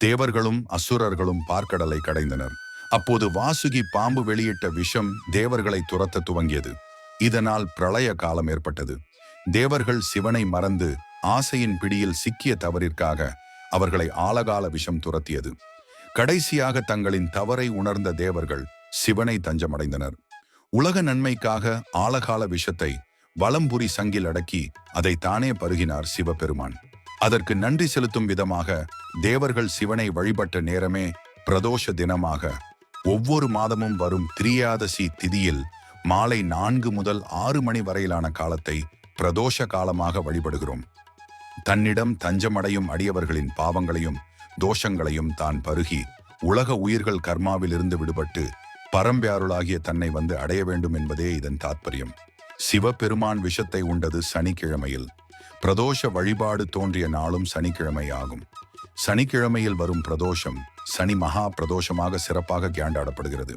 தேவர்களும் அசுரர்களும் பார்க்கடலை கடைந்தனர். அப்போது வாசுகி பாம்பு வெளியிட்ட விஷம் தேவர்களை துரத்த துவங்கியது. இதனால் பிரளய காலம் ஏற்பட்டது. தேவர்கள் சிவனை மறந்து ஆசையின் பிடியில் சிக்கிய தவறிற்காக அவர்களை ஆலகால விஷம் துரத்தியது. கடைசியாக தங்களின் தவறை உணர்ந்த தேவர்கள் சிவனை தஞ்சமடைந்தனர். உலக நன்மைக்காக ஆலகால விஷத்தை வலம்புரி சங்கில் அடக்கி அதை தானே பருகினார் சிவபெருமான். அதற்கு நன்றி செலுத்தும் விதமாக தேவர்கள் சிவனை வழிபட்ட நேரமே பிரதோஷ தினமாக ஒவ்வொரு மாதமும் வரும் திரியாதசி திதியில் மாலை 4 முதல் 6 மணி வரையிலான காலத்தை பிரதோஷ காலமாக வழிபடுகிறோம். தன்னிடம் தஞ்சமடையும் அடியவர்களின் பாவங்களையும் தோஷங்களையும் தான் பருகி உலக உயிர்கள் கர்மாவிலிருந்து விடுபட்டு பரம்பயாருளாகிய தன்னை வந்து அடைய வேண்டும் என்பதே இதன் தாத்பரியம். சிவபெருமான் விஷத்தை உண்டது சனிக்கிழமையில். பிரதோஷ வழிபாடு தோன்றிய நாளும் சனிக்கிழமை ஆகும். சனிக்கிழமையில் வரும் பிரதோஷம் சனி மகா பிரதோஷமாக சிறப்பாக கொண்டாடப்படுகிறது.